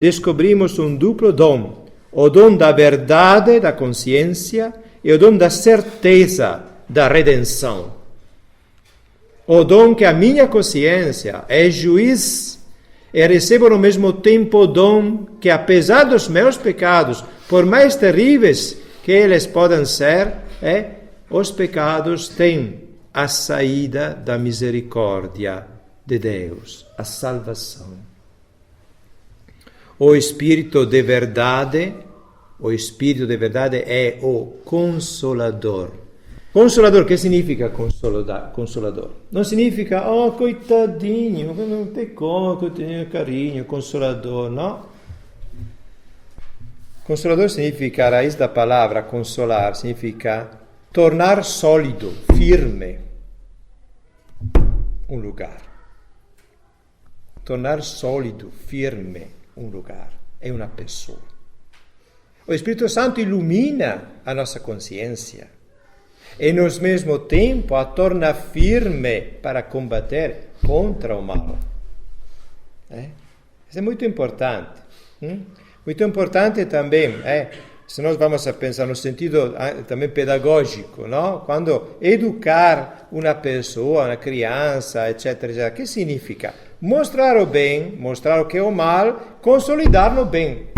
descobrimos um duplo dom. O dom da verdade, da consciência, e o dom da certeza, da redenção. O dom que a minha consciência é juiz e recebo ao mesmo tempo o dom que, apesar dos meus pecados, por mais terríveis que eles podem ser, os pecados têm a saída da misericórdia de Deus, a salvação. O Espírito de verdade é o Consolador. Consolador, que significa consolador? Não significa, coitadinho, não pecou, coitadinho, carinho, consolador, não. Consolador significa, a raiz da palavra consolar, significa tornar sólido, firme um lugar. Tornar sólido, firme um lugar. É uma pessoa. O Espírito Santo ilumina a nossa consciência e, no mesmo tempo, a torna firme para combater contra o mal. Isso é muito importante. Muito importante também, se nós vamos a pensar no sentido também pedagógico, não? Quando educar uma pessoa, uma criança, etc., que significa? Mostrar o bem, mostrar o que é o mal, consolidar no bem,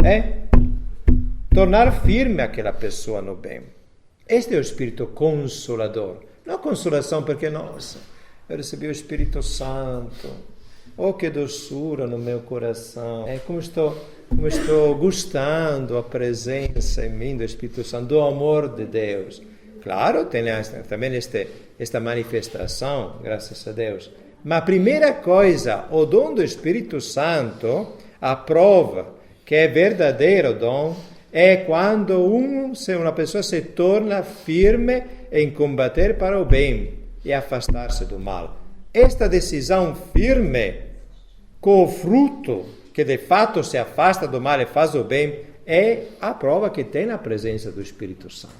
tornar firme aquela pessoa no bem. Este é o Espírito Consolador. Não consolação porque, nossa, eu recebi o Espírito Santo. Oh, que doçura no meu coração. Como estou gostando a presença em mim do Espírito Santo, do amor de Deus. Claro, tem também esta manifestação, graças a Deus. Mas a primeira coisa, o dom do Espírito Santo, a prova que é verdadeiro dom, é quando uma pessoa se torna firme em combater para o bem e afastar-se do mal. Esta decisão firme, com o fruto que de fato se afasta do mal e faz o bem, é a prova que tem a presença do Espírito Santo.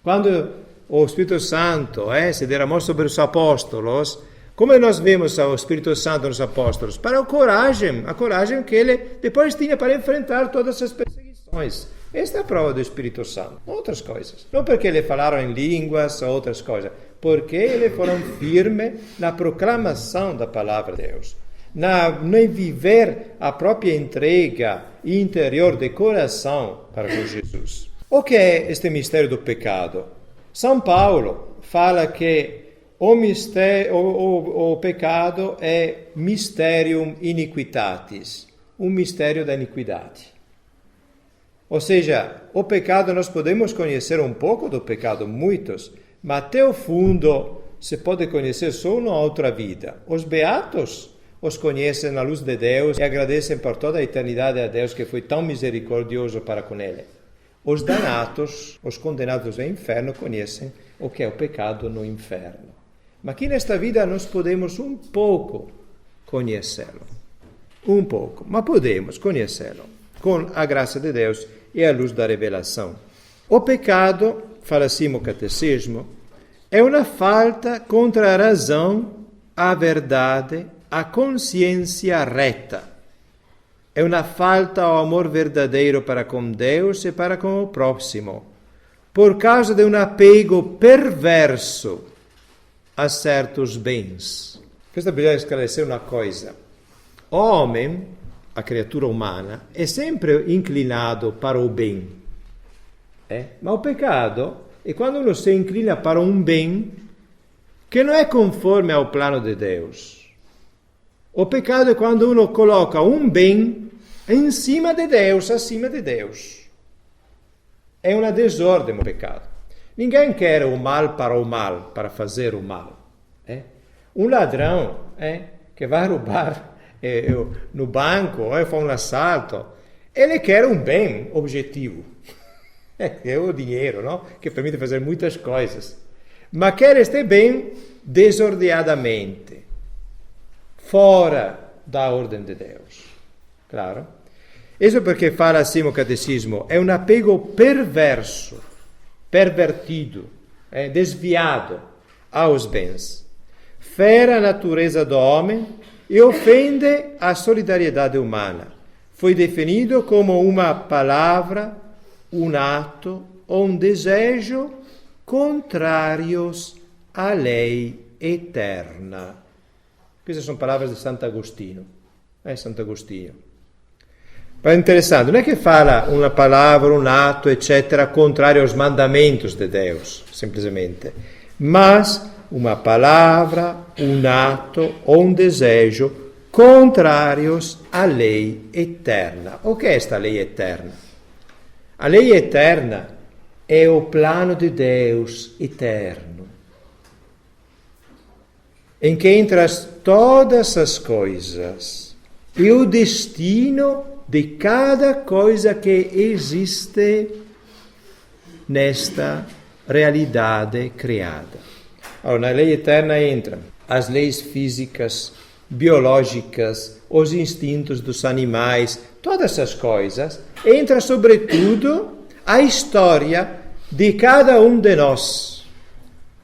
Quando o Espírito Santo se derramou sobre os apóstolos, como nós vemos o Espírito Santo nos apóstolos? Para a coragem que ele depois tinha para enfrentar todas as perseguições. Esta é a prova do Espírito Santo, outras coisas. Não porque eles falaram em línguas ou outras coisas, porque eles foram firmes na proclamação da palavra de Deus, em viver a própria entrega interior de coração para com Jesus. O que é este mistério do pecado? São Paulo fala que o pecado é mysterium iniquitatis, um mistério da iniquidade. Ou seja, o pecado nós podemos conhecer um pouco do pecado, muitos, mas até o fundo se pode conhecer só na outra vida. Os beatos os conhecem na luz de Deus e agradecem por toda a eternidade a Deus que foi tão misericordioso para com ele. Os danatos, os condenados ao inferno, conhecem o que é o pecado no inferno. Mas aqui nesta vida nós podemos um pouco conhecê-lo. Um pouco, mas podemos conhecê-lo com a graça de Deus e a luz da revelação. O pecado, fala assim o catecismo, é uma falta contra a razão, a verdade, a consciência reta. É uma falta ao amor verdadeiro para com Deus e para com o próximo, por causa de um apego perverso a certos bens. Questa bisogna esclarecer uma coisa. O homem, a criatura humana, é sempre inclinado para o bem. Mas o pecado é quando uno se inclina para um bem que não é conforme ao plano de Deus. O pecado é quando uno coloca um bem em cima de Deus, acima de Deus. É uma desordem o pecado. Ninguém quer o mal, para fazer o mal. Um ladrão que vai roubar no banco, ou faz um assalto, ele quer um bem objetivo. É o dinheiro, não? Que permite fazer muitas coisas. Mas quer este bem desordeadamente, fora da ordem de Deus. Claro? Isso porque fala assim o catecismo, é um apego perverso, pervertido, desviado aos bens. Fere a natureza do homem e ofende a solidariedade humana. foi definido como uma palavra, um ato ou um desejo contrários à lei eterna. Queste sono palavras di Sant'Agostino. Sant'Agostino. Ma è interessante, non è che fala una palavra, un atto, eccetera, contrario aos mandamentos de Deus, semplicemente, mas uma palavra, um ato ou um desejo contrários à lei eterna. O que é esta lei eterna? A lei eterna é o plano de Deus eterno, em que entram todas as coisas e o destino de cada coisa que existe nesta realidade criada. Allora, na lei eterna entram as leis físicas, biológicas, os instintos dos animais, todas essas coisas. Entra, sobretudo, a história de cada um de nós.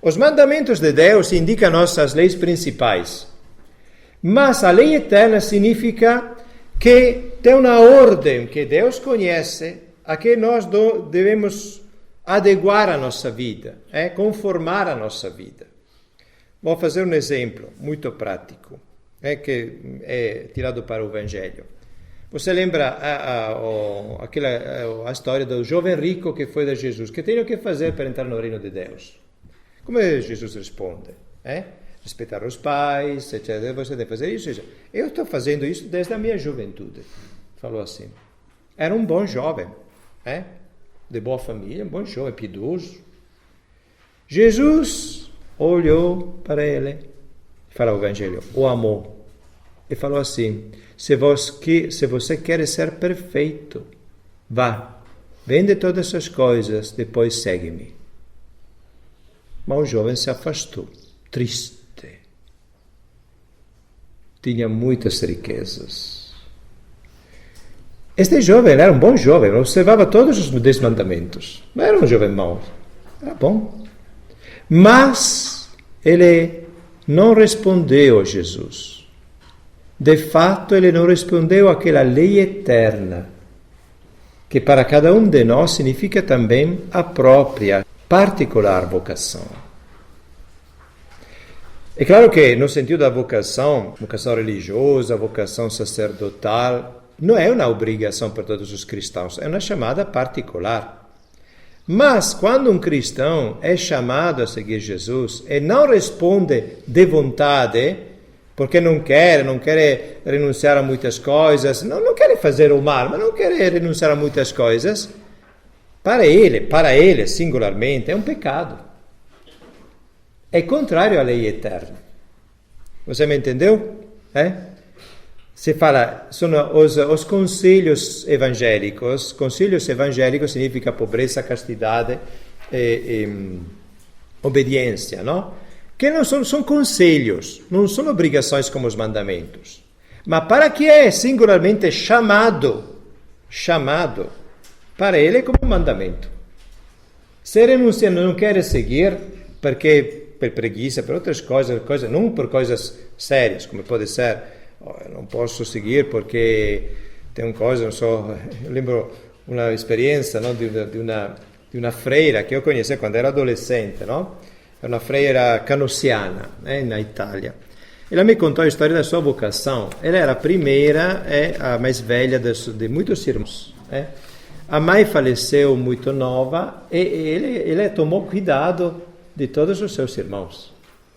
Os mandamentos de Deus indicam nossas leis principais. Mas a lei eterna significa que tem uma ordem que Deus conhece, a que nós devemos adequar a nossa vida, conformar a nossa vida. Vou fazer um exemplo muito prático, que é tirado para o Evangelho. Você lembra a história do jovem rico que foi de Jesus? Que tem que fazer para entrar no reino de Deus? Como Jesus responde? Respeitar os pais, etc. Você deve fazer isso. Eu estou fazendo isso desde a minha juventude. Falou assim. Era um bom jovem, de boa família, um bom jovem, piedoso. Jesus olhou para ele, fala o Evangelho, o amou, e falou assim: se você quer ser perfeito, vá, vende todas as coisas, depois segue-me. Mas o jovem se afastou, triste. Tinha muitas riquezas. Este jovem era um bom jovem, observava todos os 10 mandamentos. Não era um jovem mau, era bom. Mas ele não respondeu a Jesus. De fato, ele não respondeu àquela lei eterna, que para cada um de nós significa também a própria, particular vocação. É claro que no sentido da vocação religiosa, vocação sacerdotal, não é uma obrigação para todos os cristãos, é uma chamada particular. Mas quando um cristão é chamado a seguir Jesus e não responde de vontade, porque não quer renunciar a muitas coisas, não quer fazer o mal, mas não quer renunciar a muitas coisas, para ele singularmente, é um pecado. É contrário à lei eterna. Você me entendeu? Se fala, sono os conselhos evangélicos. Conselhos evangélicos significa pobreza, castidade e obediência, não? Que não são conselhos, não são obrigações como os mandamentos. Mas para que é singularmente chamado, para ele é como um mandamento. Se renuncia, não quer seguir, porque per preguiça, per outras coisas, não por coisas sérias, como pode ser, não posso seguir porque tem uma coisa, não sou, eu lembro uma experiência, não, de uma freira que eu conheci quando era adolescente, não? Era uma freira canossiana, na Itália. Ela me contou a história da sua vocação. Ela era a primeira, a mais velha de muitos irmãos. A mãe faleceu muito nova e ele tomou cuidado de todos os seus irmãos.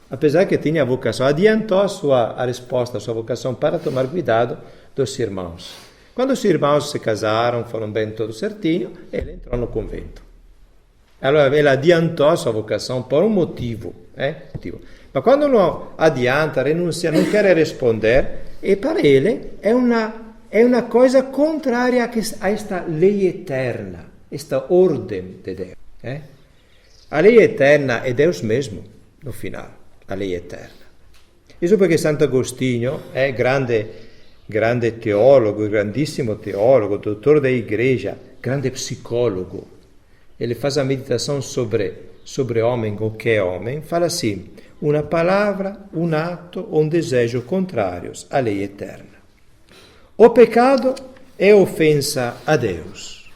Apesar que tinha a vocação, adiantou a resposta à sua vocação para tomar cuidado dos irmãos. Quando os irmãos se casaram, foram bem tudo certinho, ele entrou no convento. Allora, ele adiantou a sua vocação por um motivo. Mas quando não adianta, renuncia, não quer responder, e para ele é uma coisa contrária a esta lei eterna, esta ordem de Deus. A lei eterna é Deus mesmo, no final, a lei eterna. Isso porque Santo Agostinho é grande teólogo, grandissimo teólogo, doutor da igreja, grande psicólogo. Ele faz a meditação sobre homem, o que é homem, fala assim: uma palavra, um ato ou um desejo contrários à lei eterna. O pecado é ofensa a Deus.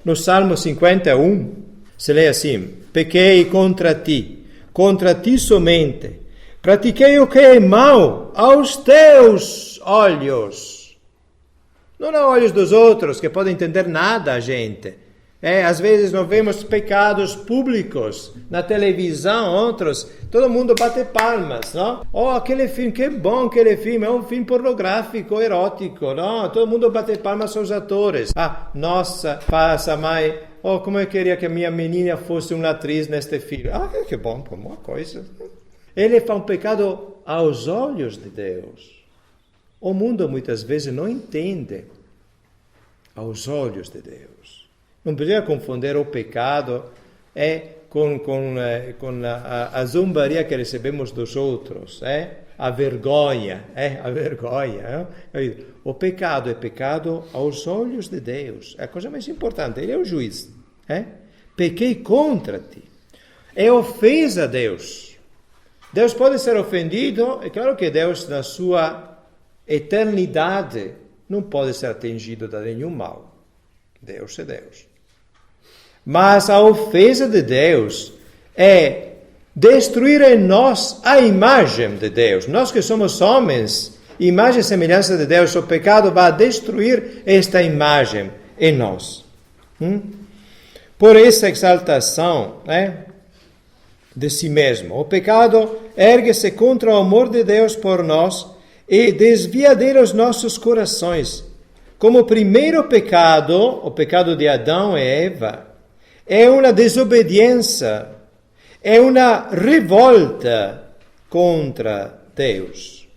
No Salmo 51, se lê assim: pequei contra ti somente, pratiquei o que é mau aos teus olhos. Não a olhos dos outros, que podem entender nada a gente. Às vezes nós vemos pecados públicos na televisão, outros, todo mundo bate palmas, não? Oh, aquele filme, que bom aquele filme, é um filme pornográfico, erótico, não? Todo mundo bate palmas aos atores. Ah, nossa, passa mãe, oh, como eu queria que a minha menina fosse uma atriz neste filme. Ah, que bom, boa coisa. Ele faz um pecado aos olhos de Deus. O mundo muitas vezes não entende aos olhos de Deus. Não precisa confundir o pecado com a zombaria que recebemos dos outros, a vergonha, a vergonha. O pecado é pecado aos olhos de Deus. É a coisa mais importante, Ele é o juiz. Pequei contra ti. É ofensa a Deus. Deus pode ser ofendido, é claro que Deus, na sua eternidade, não pode ser atingido de nenhum mal. Deus é Deus. Mas a ofensa de Deus é destruir em nós a imagem de Deus. Nós que somos homens, imagem e semelhança de Deus, o pecado vai destruir esta imagem em nós. Por essa exaltação de si mesmo, o pecado ergue-se contra o amor de Deus por nós e desvia dele os nossos corações. Como o primeiro pecado, o pecado de Adão e Eva, é uma desobediência, é uma revolta contra Deus,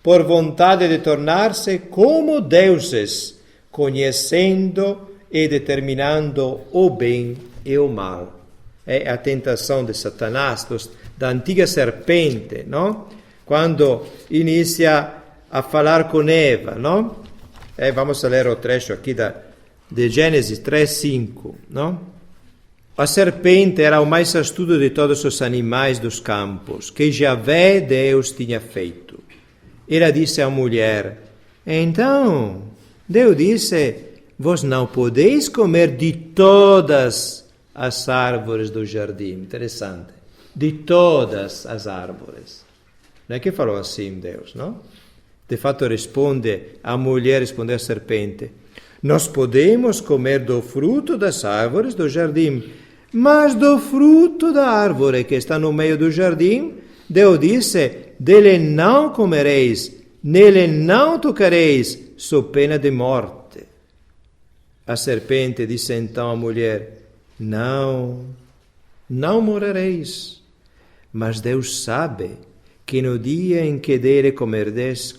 por vontade de tornar-se como deuses, conhecendo e determinando o bem e o mal. É a tentação de Satanás, da antiga serpente, não? Quando inicia a falar com Eva, não? Vamos ler o trecho aqui de Gênesis 3:5, não? A serpente era o mais astuto de todos os animais dos campos, que Javé Deus tinha feito. Ela disse à mulher: então, Deus disse, vós não podeis comer de todas as árvores do jardim. Interessante. De todas as árvores. Não é que falou assim Deus, não? De fato a mulher respondeu à serpente: nós podemos comer do fruto das árvores do jardim, mas do fruto da árvore que está no meio do jardim, Deus disse, dele não comereis, nele não tocareis, sob pena de morte. A serpente disse então à mulher: não morrereis, mas Deus sabe que no dia em que dele comerdes,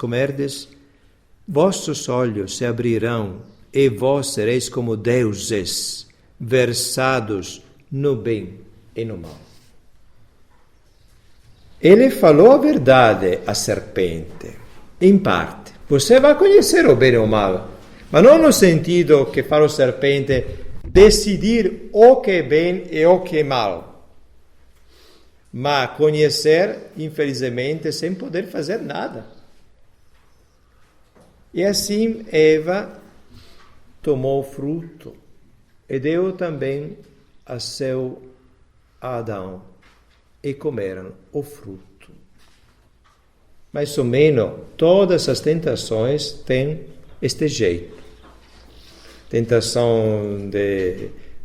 vossos olhos se abrirão e vós sereis como deuses, versados no bem e no mal. Ele falou a verdade à serpente, em parte. Você vai conhecer o bem e o mal, mas não no sentido que fala a serpente decidir o que é bem e o que é mal, mas conhecer, infelizmente, sem poder fazer nada. E assim Eva tomou o fruto e deu também a seu Adão, e comeram o fruto. Mais ou menos todas as tentações têm este jeito. Tentação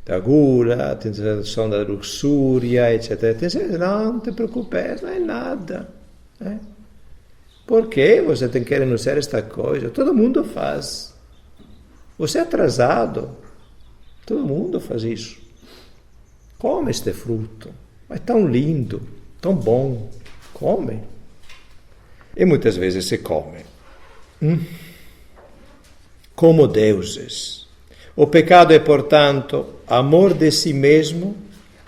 da gula, tentação da luxúria, etc. Não te preocupes, não é nada. Por que você tem que renunciar a esta coisa? Todo mundo faz. Você é atrasado. Todo mundo faz isso. Come este fruto. É tão lindo, tão bom. Come. E muitas vezes se come. Como deuses. O pecado é, portanto, amor de si mesmo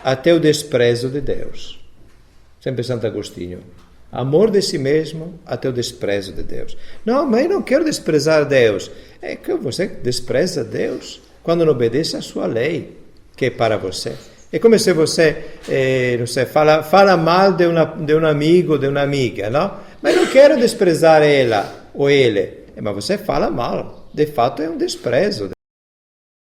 até o desprezo de Deus. Sempre Santo Agostinho. Amor de si mesmo até o desprezo de Deus. Não, mas eu não quero desprezar Deus. É que você despreza Deus quando não obedece à sua lei, que é para você. É como se você, não sei, fala mal de um amigo, de uma amiga, não? Mas não quero desprezar ela ou ele. Mas você fala mal. de fato é um desprezo.